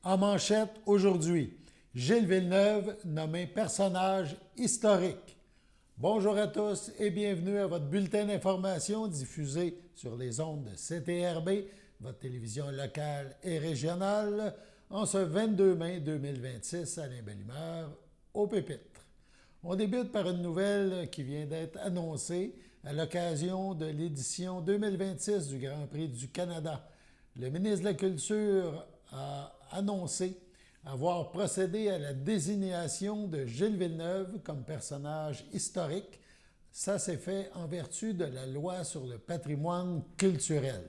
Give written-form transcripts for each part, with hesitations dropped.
En manchette aujourd'hui, Gilles Villeneuve nommé personnage historique. Bonjour à tous et bienvenue à votre bulletin d'information diffusé sur les ondes de CTRB, votre télévision locale et régionale, en ce 22 mai 2026 à l'Imbelle-Humeur, au Pépitre. On débute par une nouvelle qui vient d'être annoncée à l'occasion de l'édition 2026 du Grand Prix du Canada. Le ministre de la Culture a annoncé avoir procédé à la désignation de Gilles Villeneuve comme personnage historique. Ça s'est fait en vertu de la loi sur le patrimoine culturel.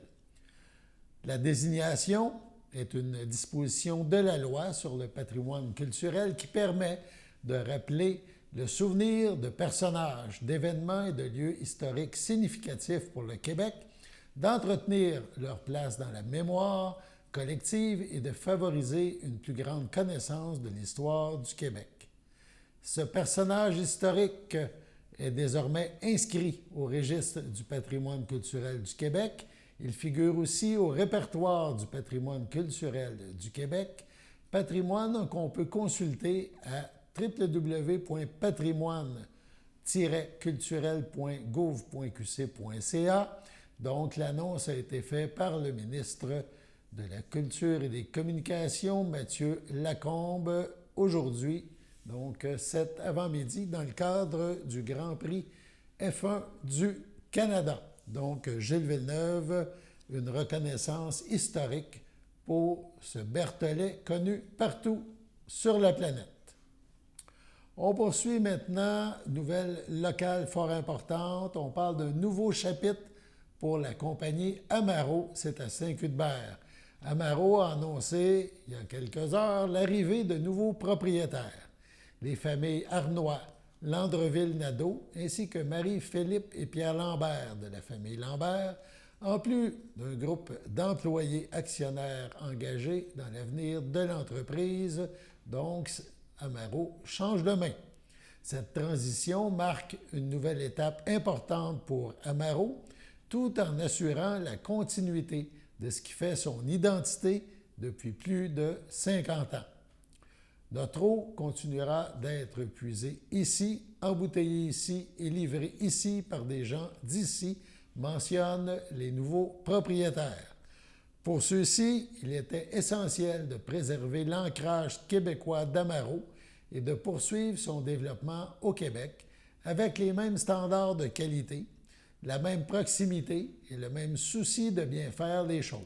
La désignation est une disposition de la loi sur le patrimoine culturel qui permet de rappeler le souvenir de personnages, d'événements et de lieux historiques significatifs pour le Québec, d'entretenir leur place dans la mémoire collective et de favoriser une plus grande connaissance de l'histoire du Québec. Ce personnage historique est désormais inscrit au registre du patrimoine culturel du Québec. Il figure aussi au répertoire du patrimoine culturel du Québec, patrimoine qu'on peut consulter à www.patrimoine-culturel.gouv.qc.ca. Donc, l'annonce a été faite par le ministre de la Culture et des Communications, Mathieu Lacombe, aujourd'hui, donc cet avant-midi, dans le cadre du Grand Prix F1 du Canada. Donc, Gilles Villeneuve, une reconnaissance historique pour ce Berthollet connu partout sur la planète. On poursuit maintenant, nouvelle locale fort importante. On parle d'un nouveau chapitre pour la compagnie Amaro, c'est à Saint-Cuthbert. Amaro a annoncé, il y a quelques heures, l'arrivée de nouveaux propriétaires. Les familles Arnois, Landreville-Nadeau, ainsi que Marie-Philippe et Pierre Lambert de la famille Lambert, en plus d'un groupe d'employés actionnaires engagés dans l'avenir de l'entreprise. Donc, Amaro change de main. Cette transition marque une nouvelle étape importante pour Amaro, tout en assurant la continuité de ce qui fait son identité depuis plus de 50 ans. Notre eau continuera d'être puisée ici, embouteillée ici et livrée ici par des gens d'ici, mentionnent les nouveaux propriétaires. Pour ceux-ci, il était essentiel de préserver l'ancrage québécois d'Amaro et de poursuivre son développement au Québec avec les mêmes standards de qualité, la même proximité et le même souci de bien faire les choses.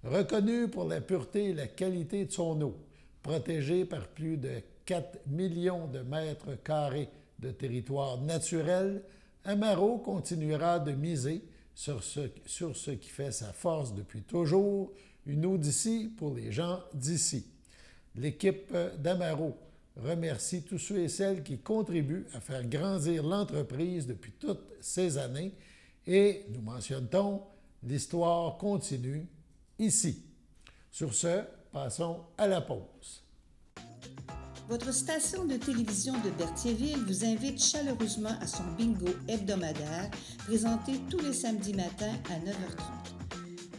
Reconnu pour la pureté et la qualité de son eau, protégé par plus de 4 millions de mètres carrés de territoire naturel, Amaro continuera de miser sur ce qui fait sa force depuis toujours, une eau d'ici pour les gens d'ici. L'équipe d'Amaro remercie tous ceux et celles qui contribuent à faire grandir l'entreprise depuis toutes ces années et, nous mentionne-t-on, l'histoire continue ici. Sur ce, passons à la pause. Votre station de télévision de Berthierville vous invite chaleureusement à son bingo hebdomadaire présenté tous les samedis matins à 9h30.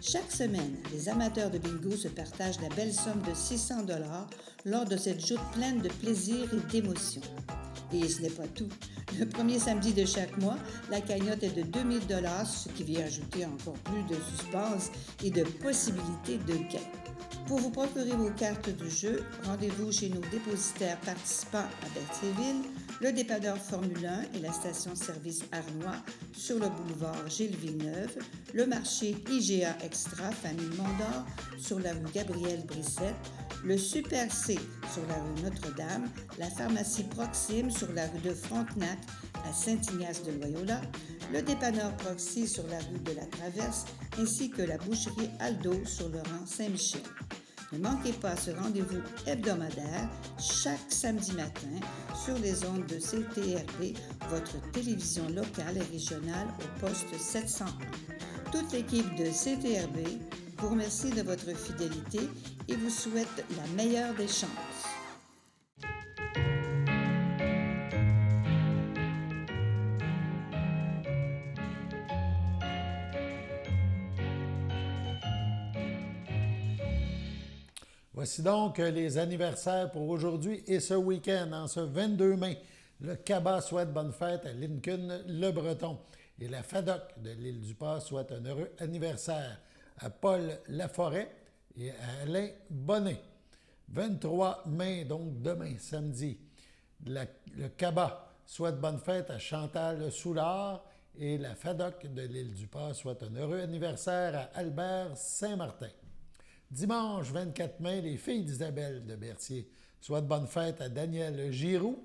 Chaque semaine, les amateurs de bingo se partagent la belle somme de 600 $ lors de cette joute pleine de plaisir et d'émotion. Et ce n'est pas tout. Le premier samedi de chaque mois, la cagnotte est de 2000 $, ce qui vient ajouter encore plus de suspense et de possibilités de gain. Pour vous procurer vos cartes du jeu, rendez-vous chez nos dépositaires participants à Berthierville, le dépanneur Formule 1 et la station-service Arnois sur le boulevard Gilles Villeneuve, le marché IGA Extra Famille Mondor sur la rue Gabriel-Brissette, le Super C sur la rue Notre-Dame, la pharmacie Proxime sur la rue de Frontenac à Saint-Ignace-de-Loyola, le dépanneur Proxy sur la rue de la Traverse, ainsi que la boucherie Aldo sur le rang Saint-Michel. Ne manquez pas ce rendez-vous hebdomadaire chaque samedi matin sur les ondes de CTRB, votre télévision locale et régionale au poste 701. Toute l'équipe de CTRB vous remercie de votre fidélité et vous souhaite la meilleure des chances. Voici donc les anniversaires pour aujourd'hui et ce week-end, en ce 22 mai. Le CABA souhaite bonne fête à Lincoln Le Breton et la FADOC de l'île du Pas souhaite un heureux anniversaire à Paul Laforêt et à Alain Bonnet. 23 mai, donc demain, samedi, le CABA souhaite bonne fête à Chantal Soulard et la FADOC de l'île du Pas souhaite un heureux anniversaire à Albert Saint-Martin. Dimanche 24 mai, les filles d'Isabelle de Berthier souhaitent bonne fête à Daniel Giroux.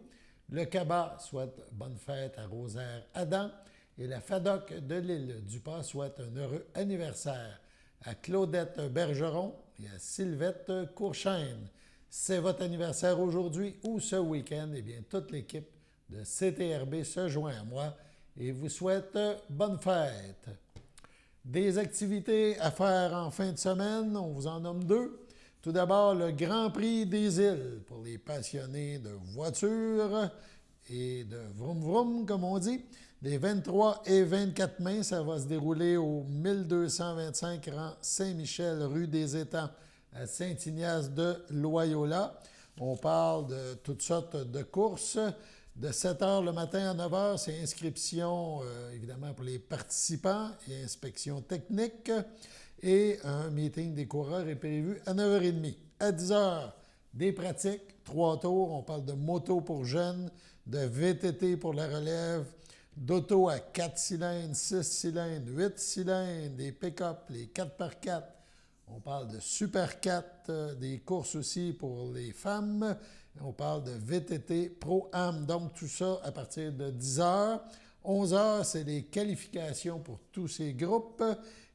Le CABA souhaite bonne fête à Rosaire Adam. Et la FADOC de l'île du Pas souhaite un heureux anniversaire à Claudette Bergeron et à Sylvette Courchaine. C'est votre anniversaire aujourd'hui ou ce week-end, eh bien, toute l'équipe de CTRB se joint à moi et vous souhaite bonne fête. Des activités à faire en fin de semaine, on vous en nomme deux. Tout d'abord, le Grand Prix des îles pour les passionnés de voitures et de vroom vroom, comme on dit. Les 23 et 24 mai, ça va se dérouler au 1225 rang Saint-Michel, rue des Étangs, à Saint-Ignace de Loyola. On parle de toutes sortes de courses. De 7 h le matin à 9 h, c'est inscription, évidemment, pour les participants et inspection technique. Et un meeting des coureurs est prévu à 9 h 30. À 10 h, des pratiques, 3 tours. On parle de moto pour jeunes, de VTT pour la relève, d'auto à 4 cylindres, 6 cylindres, 8 cylindres, des pick-up, les 4x4. On parle de Super 4, des courses aussi pour les femmes. On parle de VTT Pro-Am. Donc, tout ça à partir de 10 h. 11 h, c'est les qualifications pour tous ces groupes.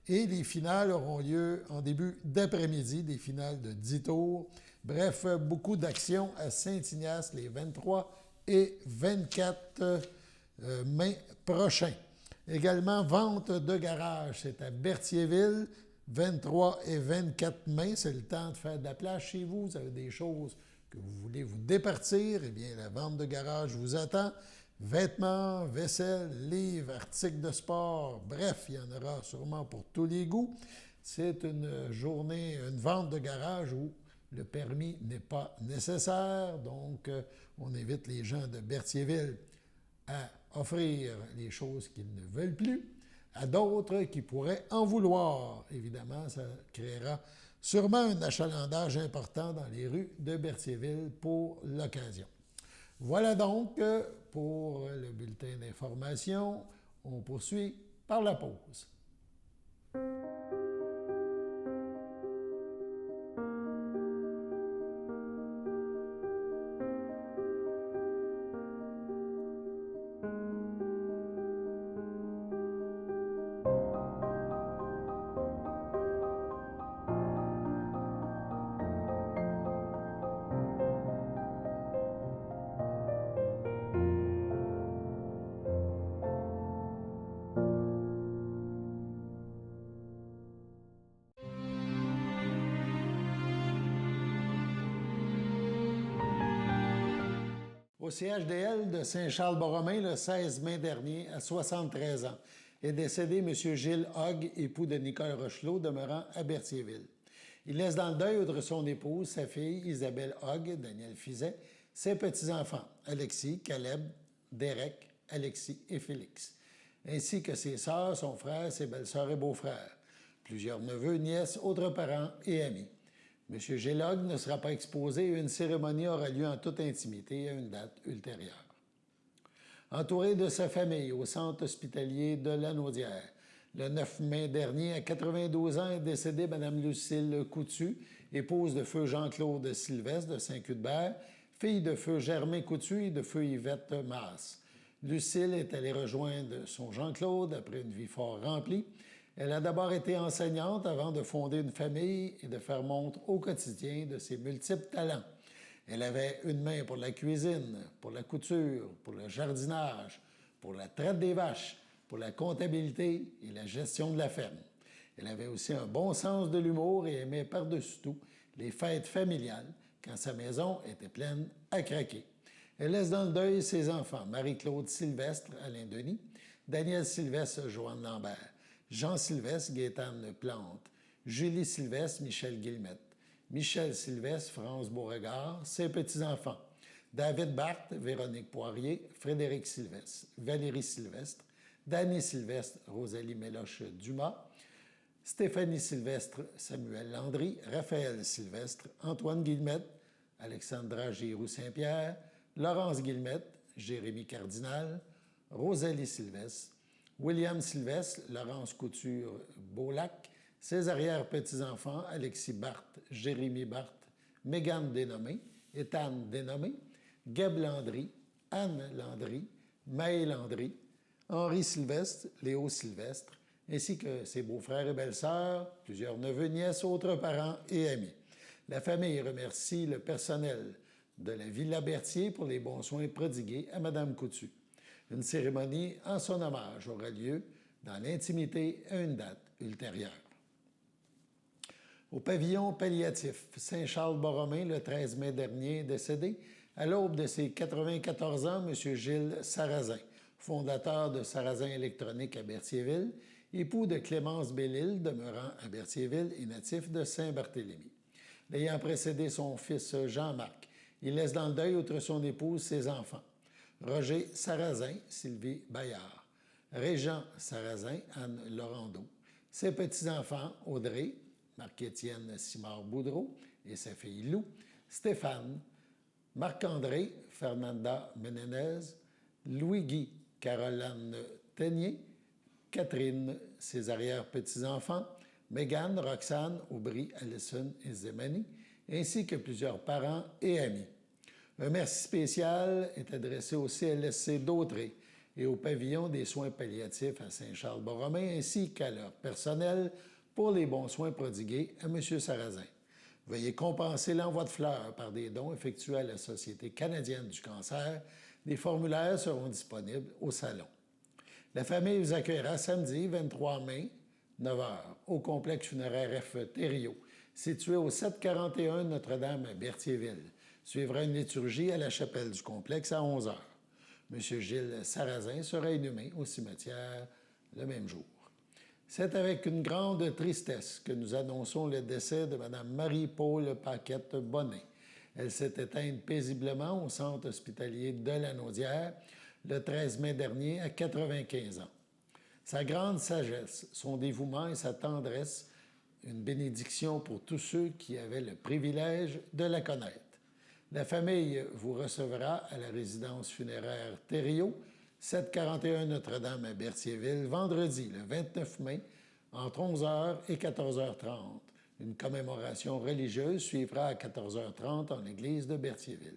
Et les finales auront lieu en début d'après-midi, des finales de 10 tours. Bref, beaucoup d'actions à Saint-Ignace les 23 et 24 mai prochains. Également, vente de garage, c'est à Berthierville, 23 et 24 mai. C'est le temps de faire de la place chez vous. Vous avez des choses que vous voulez vous départir, eh bien, la vente de garage vous attend. Vêtements, vaisselle, livres, articles de sport, bref, il y en aura sûrement pour tous les goûts. C'est une journée, une vente de garage où le permis n'est pas nécessaire, donc on invite les gens de Berthierville à offrir les choses qu'ils ne veulent plus à d'autres qui pourraient en vouloir. Évidemment, ça créera sûrement un achalandage important dans les rues de Berthierville pour l'occasion. Voilà donc pour le bulletin d'information. On poursuit par la pause. Au CHDL de Saint-Charles-Borromée, le 16 mai dernier, à 73 ans, est décédé M. Gilles Hogg, époux de Nicole Rochelot, demeurant à Berthierville. Il laisse dans le deuil outre son épouse, sa fille Isabelle Hogg, Daniel Fizet, ses petits-enfants, Alexis, Caleb, Derek, Alexis et Félix, ainsi que ses sœurs, son frère, ses belles-sœurs et beaux-frères, plusieurs neveux, nièces, autres parents et amis. M. Gélog ne sera pas exposé et une cérémonie aura lieu en toute intimité à une date ultérieure. Entouré de sa famille au centre hospitalier de Lanaudière, le 9 mai dernier, à 92 ans, est décédée Mme Lucille Coutu, épouse de feu Jean-Claude Sylvestre de Saint-Cuthbert, fille de feu Germain Coutu et de feu Yvette Masse. Lucille est allée rejoindre son Jean-Claude après une vie fort remplie. Elle a d'abord été enseignante avant de fonder une famille et de faire montre au quotidien de ses multiples talents. Elle avait une main pour la cuisine, pour la couture, pour le jardinage, pour la traite des vaches, pour la comptabilité et la gestion de la ferme. Elle avait aussi un bon sens de l'humour et aimait par-dessus tout les fêtes familiales quand sa maison était pleine à craquer. Elle laisse dans le deuil ses enfants, Marie-Claude Sylvestre, Alain Denis, Daniel Sylvestre, Joanne Lambert, Jean Sylvestre, Gaétane Plante, Julie Sylvestre, Michel Guillemette, Michel Sylvestre, France Beauregard, ses petits-enfants. David Barthes, Véronique Poirier, Frédéric Sylvestre, Valérie Sylvestre, Dany Sylvestre, Rosalie Méloche-Dumas, Stéphanie Sylvestre, Samuel Landry, Raphaël Sylvestre, Antoine Guillemette, Alexandra Giroux-Saint-Pierre, Laurence Guillemette, Jérémy Cardinal, Rosalie Sylvestre, William Sylvestre, Laurence Couture-Beaulac, ses arrière-petits-enfants, Alexis Barthes, Jérémy Barthes, Mégane Dénommé, Éthane Dénommé, Gab Landry, Anne Landry, Maë Landry, Henri Sylvestre, Léo Sylvestre, ainsi que ses beaux-frères et belles-sœurs, plusieurs neveux, nièces, autres parents et amis. La famille remercie le personnel de la Villa Berthier pour les bons soins prodigués à Mme Coutu. Une cérémonie en son hommage aura lieu dans l'intimité à une date ultérieure. Au pavillon palliatif Saint-Charles-Borromée, le 13 mai dernier, décédé, à l'aube de ses 94 ans, M. Gilles Sarrazin, fondateur de Sarrazin Électronique à Berthierville, époux de Clémence Bellil, demeurant à Berthierville et natif de Saint-Barthélemy. L'ayant précédé son fils Jean-Marc, il laisse dans le deuil, outre son épouse, ses enfants. Roger Sarrazin, Sylvie Bayard, Régent Sarrazin, Anne Laurando, ses petits-enfants, Audrey, Marc-Étienne Simard-Boudreau et sa fille Lou, Stéphane, Marc-André, Fernanda Menendez, Louis-Guy, Caroline Teignier, Catherine, ses arrière-petits-enfants, Mégane, Roxane, Aubry, Allison et Zemani, ainsi que plusieurs parents et amis. Un merci spécial est adressé au CLSC d'Autrey et au pavillon des soins palliatifs à Saint-Charles-Borromée, ainsi qu'à leur personnel pour les bons soins prodigués à M. Sarrazin. Veuillez compenser l'envoi de fleurs par des dons effectués à la Société canadienne du cancer. Des formulaires seront disponibles au salon. La famille vous accueillera samedi 23 mai, 9h, au complexe funéraire F. Thériault, situé au 741 Notre-Dame à Berthierville. Suivra une liturgie à la chapelle du complexe à 11h. M. Gilles Sarrazin sera inhumé au cimetière le même jour. C'est avec une grande tristesse que nous annonçons le décès de Mme Marie-Paule Paquette-Bonnet. Elle s'est éteinte paisiblement au centre hospitalier de la Naudière le 13 mai dernier à 95 ans. Sa grande sagesse, son dévouement et sa tendresse, une bénédiction pour tous ceux qui avaient le privilège de la connaître. La famille vous recevra à la résidence funéraire Thériault, 741 Notre-Dame à Berthierville, vendredi, le 29 mai, entre 11h et 14h30. Une commémoration religieuse suivra à 14h30 en l'église de Berthierville.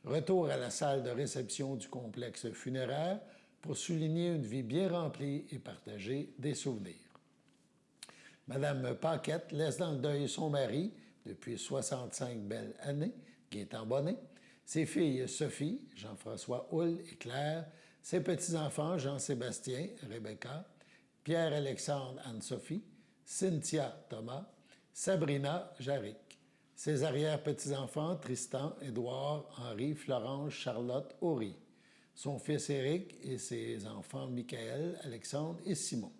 Retour à la salle de réception du complexe funéraire pour souligner une vie bien remplie et partager des souvenirs. Madame Paquette laisse dans le deuil son mari, depuis 65 belles années, Gaétan Bonnet, ses filles Sophie, Jean-François Houle et Claire, ses petits-enfants Jean-Sébastien, Rebecca, Pierre-Alexandre, Anne-Sophie, Cynthia, Thomas, Sabrina, Jaric, ses arrière-petits-enfants Tristan, Édouard, Henri, Florence, Charlotte, Aury, son fils Éric et ses enfants Michaël, Alexandre et Simon.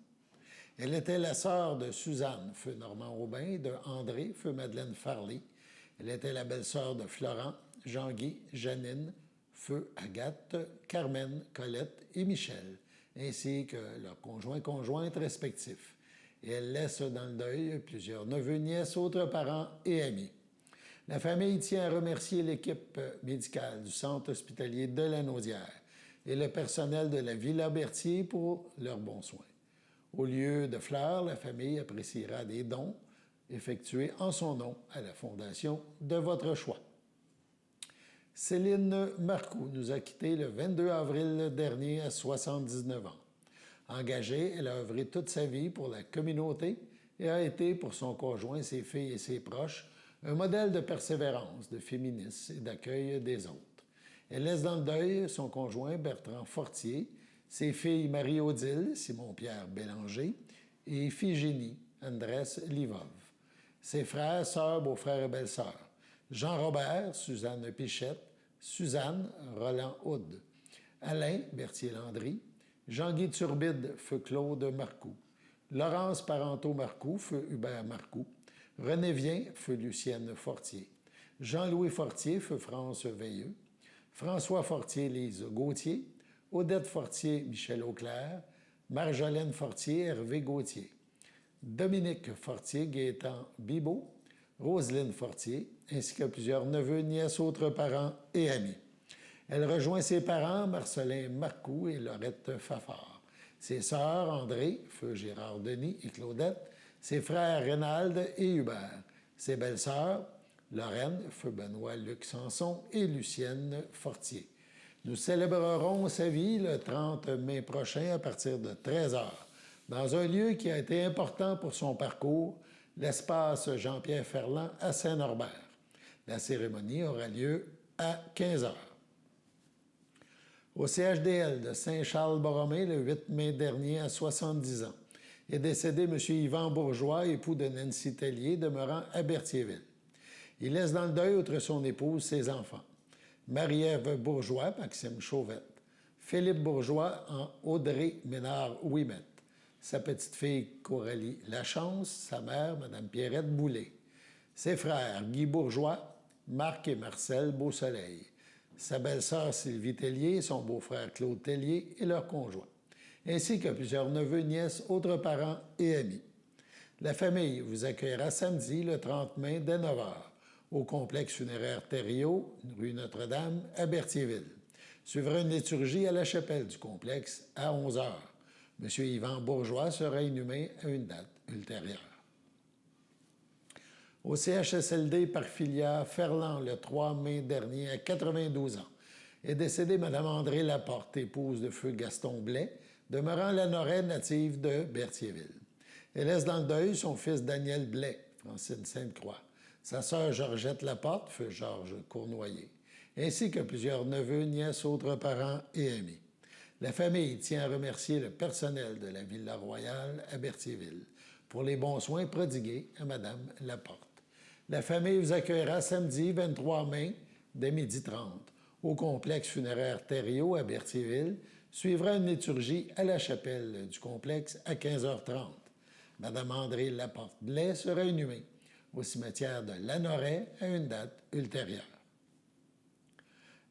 Elle était la sœur de Suzanne, feu Normand Aubin, et de André, feu Madeleine Farley. Elle était la belle-sœur de Florent, Jean-Guy, Janine, feu Agathe, Carmen, Colette et Michel, ainsi que leurs conjoints-conjointes respectifs. Et elle laisse dans le deuil plusieurs neveux, nièces, autres parents et amis. La famille tient à remercier l'équipe médicale du Centre hospitalier de la Naudière et le personnel de la Villa Berthier pour leurs bons soins. Au lieu de fleurs, la famille appréciera des dons effectués en son nom à la fondation de votre choix. Céline Marcoux nous a quittés le 22 avril dernier à 79 ans. Engagée, elle a œuvré toute sa vie pour la communauté et a été, pour son conjoint, ses filles et ses proches, un modèle de persévérance, de féminisme et d'accueil des autres. Elle laisse dans le deuil son conjoint Bertrand Fortier, ses filles Marie-Odile, Simon-Pierre Bélanger et Phigénie, Andrès Livov. Ses frères, sœurs, beaux-frères et belles-sœurs, Jean-Robert, Suzanne Pichette, Suzanne, Roland Houde, Alain Berthier-Landry, Jean-Guy Turbide, feu Claude Marcoux, Laurence Parenteau-Marcoux, feu Hubert Marcoux, René Vien, feu Lucienne Fortier. Jean-Louis Fortier, feu France Veilleux. François Fortier, Lise Gauthier. Odette Fortier, Michel Auclair. Marjolaine Fortier, Hervé Gauthier. Dominique Fortier, Gaétan Bibeau. Roselyne Fortier, ainsi que plusieurs neveux, nièces, autres parents et amis. Elle rejoint ses parents, Marcelin Marcoux et Laurette Fafard. Ses sœurs, André, feu Gérard Denis et Claudette. Ses frères, Reynald et Hubert. Ses belles-sœurs, Lorraine, feu Benoît Luc Sanson et Lucienne Fortier. Nous célébrerons sa vie le 30 mai prochain à partir de 13h, dans un lieu qui a été important pour son parcours, l'espace Jean-Pierre Ferland à Saint-Norbert. La cérémonie aura lieu à 15h. Au CHDL de Saint-Charles-Borromée, le 8 mai dernier, à 70 ans, est décédé M. Yvan Bourgeois, époux de Nancy Tellier, demeurant à Berthierville. Il laisse dans le deuil, outre son épouse, ses enfants. Marie-Ève Bourgeois, Maxime Chauvette. Philippe Bourgeois en Audrey Ménard-Ouimet. Sa petite-fille Coralie Lachance, sa mère, Mme Pierrette Boulay. Ses frères Guy Bourgeois, Marc et Marcel Beausoleil. Sa belle-sœur Sylvie Tellier, son beau-frère Claude Tellier et leur conjoint, ainsi que plusieurs neveux, nièces, autres parents et amis. La famille vous accueillera samedi, le 30 mai, dès 9h, au complexe funéraire Thériault, rue Notre-Dame, à Berthierville. Suivra une liturgie à la chapelle du complexe à 11h. M. Yvan Bourgeois sera inhumé à une date ultérieure. Au CHSLD par filière Ferland, le 3 mai dernier, à 92 ans, est décédée Mme André Laporte, épouse de feu Gaston Blais, demeurant la Noraie native de Berthierville. Elle laisse dans le deuil son fils Daniel Blais, Francine Sainte-Croix, sa sœur Georgette Laporte, feu Georges Cournoyer, ainsi que plusieurs neveux, nièces, autres parents et amis. La famille tient à remercier le personnel de la Villa Royale à Berthierville pour les bons soins prodigués à Mme Laporte. La famille vous accueillera samedi 23 mai dès 12h30 au complexe funéraire Thériault à Berthierville. Suivra une liturgie à la chapelle du complexe à 15h30. Mme André Laporte-Blais sera inhumée au cimetière de Lanoraie à une date ultérieure.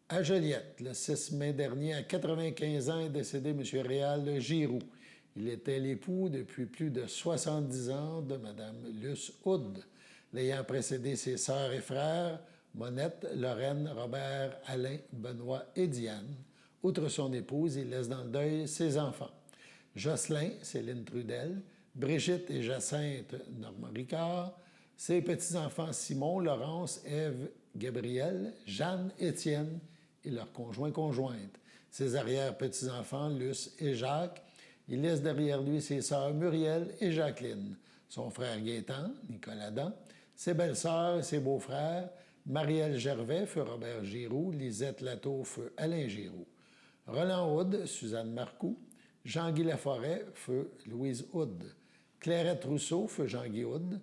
À Joliette, le 6 mai dernier, à 95 ans, est décédé M. Réal Giroux. Il était l'époux depuis plus de 70 ans de Mme Luce Houd, l'ayant précédé ses sœurs et frères, Monette, Lorraine, Robert, Alain, Benoît et Diane. Outre son épouse, il laisse dans le deuil ses enfants. Jocelyn, Céline Trudel, Brigitte et Jacinthe Normand Ricard, ses petits-enfants Simon, Laurence, Ève, Gabriel, Jeanne, Étienne et leurs conjoints-conjointes, ses arrière-petits-enfants Luce et Jacques. Il laisse derrière lui ses sœurs Muriel et Jacqueline, son frère Gaétan, Nicolas Dan, ses belles-sœurs et ses beaux-frères, Marielle Gervais, feu Robert Giroux, Lisette Latour, feu Alain Giroux, Roland Houd, Suzanne Marcoux, Jean-Guy Laforêt, feu Louise Houd, Clairette Rousseau, feu Jean-Guy Houd,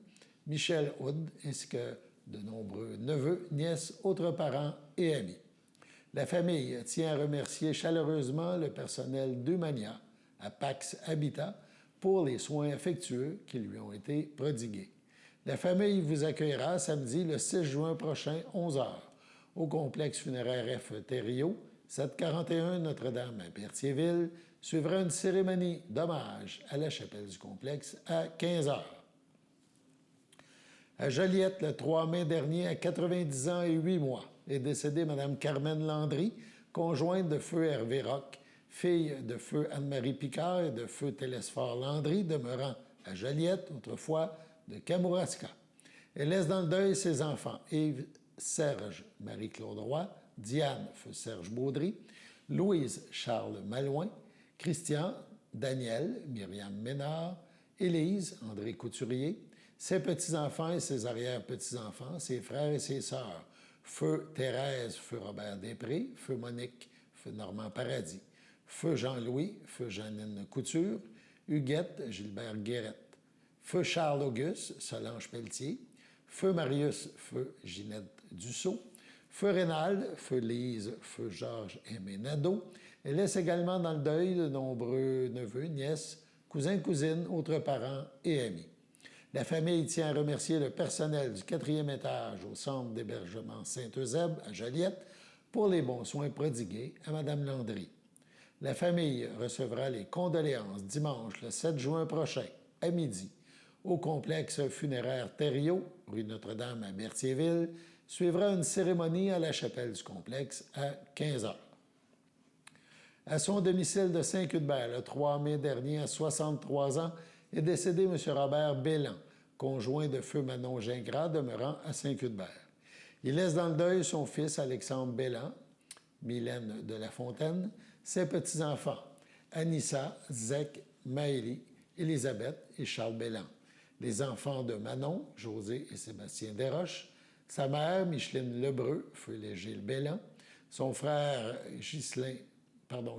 Michel Houd, ainsi que de nombreux neveux, nièces, autres parents et amis. La famille tient à remercier chaleureusement le personnel d'Humania à Pax Habitat pour les soins affectueux qui lui ont été prodigués. La famille vous accueillera samedi le 6 juin prochain, 11h, au complexe funéraire F. Thériault, 741 Notre-Dame à Berthierville. Suivra une cérémonie d'hommage à la chapelle du complexe à 15h. À Joliette, le 3 mai dernier, à 90 ans et 8 mois, est décédée Mme Carmen Landry, conjointe de feu Hervé Roch, fille de feu Anne-Marie Picard et de feu Télésphore Landry, demeurant à Joliette, autrefois de Kamouraska. Elle laisse dans le deuil ses enfants, Yves Serge Marie-Claude Roy, Diane feu Serge Baudry, Louise Charles Malouin, Christian, Daniel, Myriam Ménard, Élise, André Couturier, ses petits-enfants et ses arrière-petits-enfants, ses frères et ses sœurs, feu Thérèse, feu Robert Després, feu Monique, feu Normand Paradis, feu Jean-Louis, feu Jeannine Couture, Huguette, Gilbert Guérette, feu Charles-Auguste, Solange Pelletier, feu Marius, feu Ginette Dussault, feu Rénald, feu Lise, feu Georges Aimé Nadeau. Elle laisse également dans le deuil de nombreux neveux, nièces, cousins, cousines, autres parents et amis. La famille tient à remercier le personnel du 4e étage au centre d'hébergement Saint-Eusèbe à Joliette pour les bons soins prodigués à Mme Landry. La famille recevra les condoléances dimanche le 7 juin prochain, à midi, au complexe funéraire Thériault, rue Notre-Dame à Berthierville. Suivra une cérémonie à la chapelle du complexe à 15 h. À son domicile de Saint-Cuthbert, le 3 mai dernier, à 63 ans, est décédé M. Robert Bélan, conjoint de feu Manon Gingras, demeurant à Saint-Cuthbert. Il laisse dans le deuil son fils Alexandre Bélan, Mylène de La Fontaine, ses petits-enfants Anissa, Zek, Maëlie, Élisabeth et Charles Bélan, les enfants de Manon, José et Sébastien Desroches, sa mère Micheline Lebreu, feu Gilles Bélan, son frère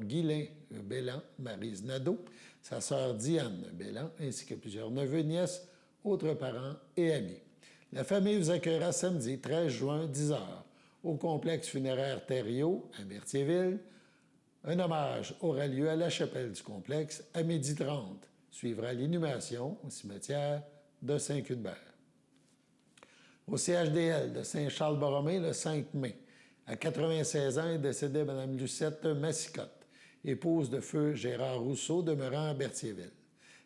Guylain Bélan, Maryse Nadeau, sa sœur Diane Bélan, ainsi que plusieurs neveux, nièces, autres parents et amis. La famille vous accueillera samedi 13 juin, 10 h, au complexe funéraire Thériault, à Berthierville. Un hommage aura lieu à la chapelle du complexe à 12h30. Suivra l'inhumation au cimetière de Saint-Cuthbert. Au CHDL de Saint-Charles-Borromée, le 5 mai, à 96 ans, est décédée Mme Lucette Massicotte, épouse de feu Gérard Rousseau, demeurant à Berthierville.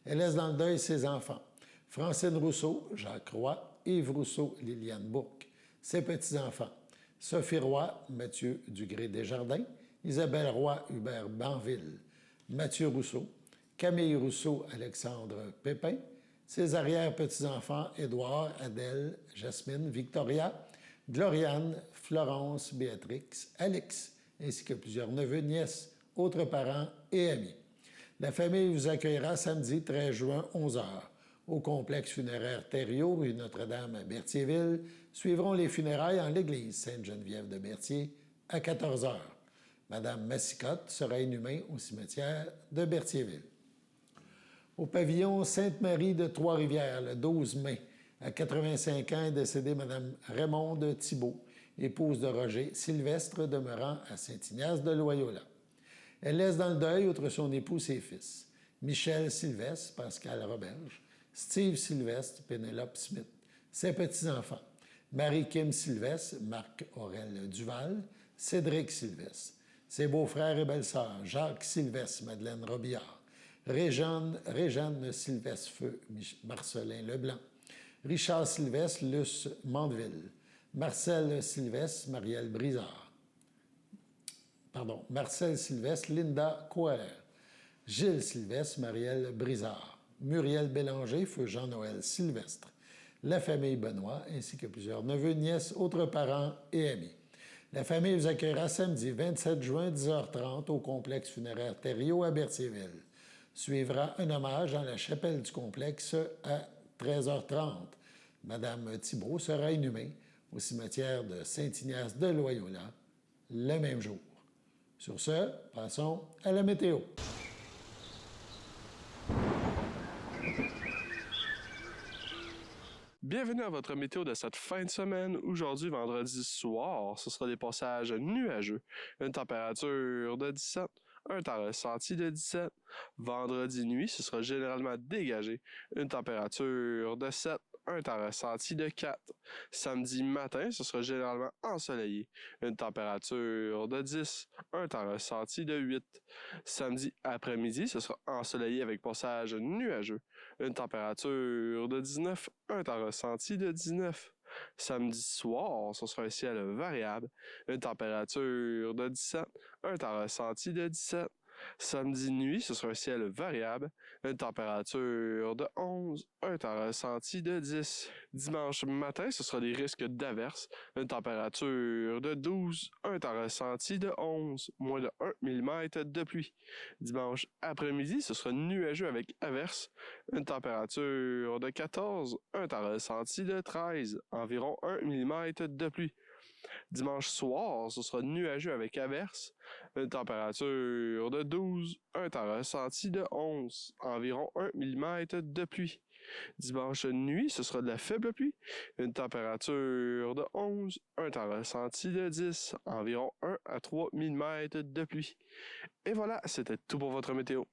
Elle laisse dans le deuil ses enfants, Francine Rousseau, Jacques Roy, Yves Rousseau, Liliane Bourque, ses petits-enfants, Sophie Roy, Mathieu Dugré-Desjardins, Isabelle Roy, Hubert Banville, Mathieu Rousseau, Camille Rousseau, Alexandre Pépin, ses arrière-petits-enfants Édouard, Adèle, Jasmine, Victoria, Gloriane, Florence, Béatrix, Alix, ainsi que plusieurs neveux, nièces, autres parents et amis. La famille vous accueillera samedi 13 juin, 11 h, au complexe funéraire Thériault, rue Notre-Dame à Berthierville. Suivront les funérailles en l'église Sainte-Geneviève de Berthier à 14 h. Madame Massicotte sera inhumée au cimetière de Berthierville. Au pavillon Sainte-Marie de Trois-Rivières, le 12 mai, à 85 ans, est décédée Mme Raymonde Thibault, épouse de Roger Sylvestre, demeurant à Saint-Ignace de Loyola. Elle laisse dans le deuil, outre son époux, ses fils, Michel Sylvestre, Pascal Roberge, Steve Sylvestre, Pénélope Smith, ses petits-enfants, Marie-Kim Sylvestre, Marc-Aurèle Duval, Cédric Sylvestre, ses beaux-frères et belles-sœurs, Jacques Sylvestre, Madeleine Robillard, Réjeanne Sylvestre-Feu, Marcelin Leblanc, Richard Sylvestre, Luce Mandeville, Marcel Sylvestre, Marcel Sylvestre, Linda Coer, Gilles Sylvestre, Marielle Brizard, Muriel Bélanger, feu Jean-Noël Sylvestre, la famille Benoît, ainsi que plusieurs neveux, nièces, autres parents et amis. La famille vous accueillera samedi 27 juin, 10h30, au complexe funéraire Thériault à Berthierville. Suivra un hommage dans la chapelle du complexe à 13h30. Madame Thibault sera inhumée au cimetière de Saint-Ignace de Loyola le même jour. Sur ce, passons à la météo. Bienvenue à votre météo de cette fin de semaine. Aujourd'hui, vendredi soir, ce sera des passages nuageux. Une température de 17, un temps ressenti de 17. Vendredi nuit, ce sera généralement dégagé. Une température de 7, un temps ressenti de 4. Samedi matin, ce sera généralement ensoleillé. Une température de 10, un temps ressenti de 8. Samedi après-midi, ce sera ensoleillé avec passage nuageux. Une température de 19, un temps ressenti de 19. Samedi soir, ce sera un ciel variable. Une température de 17, un temps ressenti de 17. Samedi nuit, ce sera un ciel variable. Une température de 11, un temps ressenti de 10. Dimanche matin, ce sera des risques d'averses. Une température de 12, un temps ressenti de 11, moins de 1 mm de pluie. Dimanche après-midi, ce sera nuageux avec averses. Une température de 14, un temps ressenti de 13, environ 1 mm de pluie. Dimanche soir, ce sera nuageux avec averses. Une température de 12, un temps ressenti de 11, environ 1 mm de pluie. Dimanche nuit, ce sera de la faible pluie. Une température de 11, un temps ressenti de 10, environ 1 à 3 mm de pluie. Et voilà, c'était tout pour votre météo.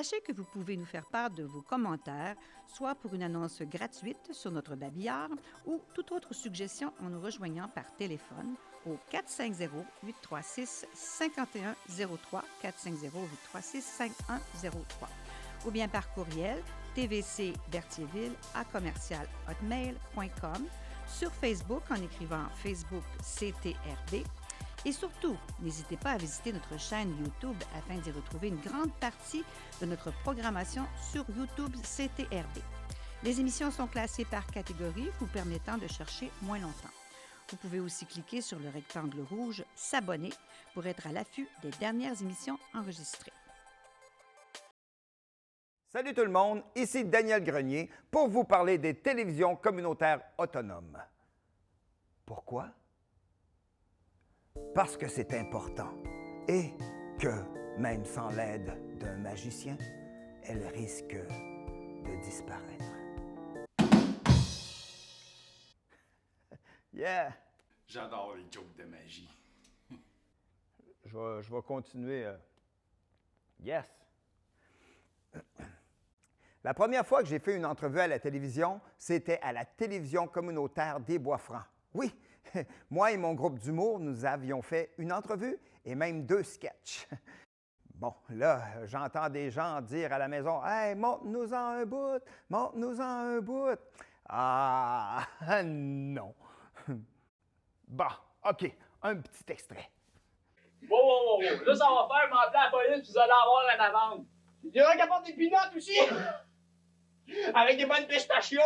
Sachez que vous pouvez nous faire part de vos commentaires, soit pour une annonce gratuite sur notre babillard ou toute autre suggestion en nous rejoignant par téléphone au 450-836-5103, 450-836-5103, ou bien par courriel tvcberthierville@commercialhotmail.com, sur Facebook en écrivant Facebook CTRB. Et surtout, n'hésitez pas à visiter notre chaîne YouTube afin d'y retrouver une grande partie de notre programmation sur YouTube CTRB. Les émissions sont classées par catégorie, vous permettant de chercher moins longtemps. Vous pouvez aussi cliquer sur le rectangle rouge « S'abonner » pour être à l'affût des dernières émissions enregistrées. Salut tout le monde, ici Daniel Grenier pour vous parler des télévisions communautaires autonomes. Pourquoi? Parce que c'est important et que, même sans l'aide d'un magicien, elles risquent de disparaître. Yeah! J'adore les jokes de magie. Je vais continuer. Yes! La première fois que j'ai fait une entrevue à la télévision, c'était à la télévision communautaire des Bois-Francs. Oui, moi et mon groupe d'humour, nous avions fait une entrevue et même 2 sketchs. Bon, là, j'entends des gens dire à la maison « Hey, montre-nous-en un bout! Montre-nous-en un bout! » Ah, non! Bon, OK, un petit extrait. Wow! Là, ça va faire m'appeler la police, vous allez avoir une amende. Il y en a qui apportent des peanuts aussi! Avec des bonnes pistachios!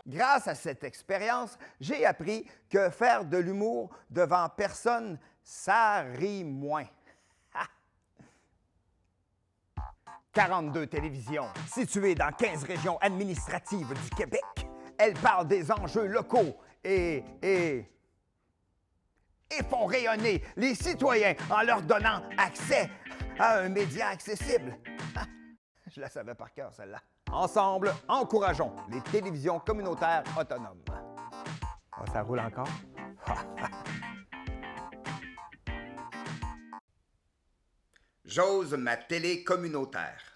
Grâce à cette expérience, j'ai appris que faire de l'humour devant personne, ça rit moins. 42 télévisions, situées dans 15 régions administratives du Québec. Elles parlent des enjeux locaux et font rayonner les citoyens en leur donnant accès à un média accessible. Je la savais par cœur, celle-là. Ensemble, encourageons les télévisions communautaires autonomes. Oh, ça roule encore? J'ose ma télé communautaire.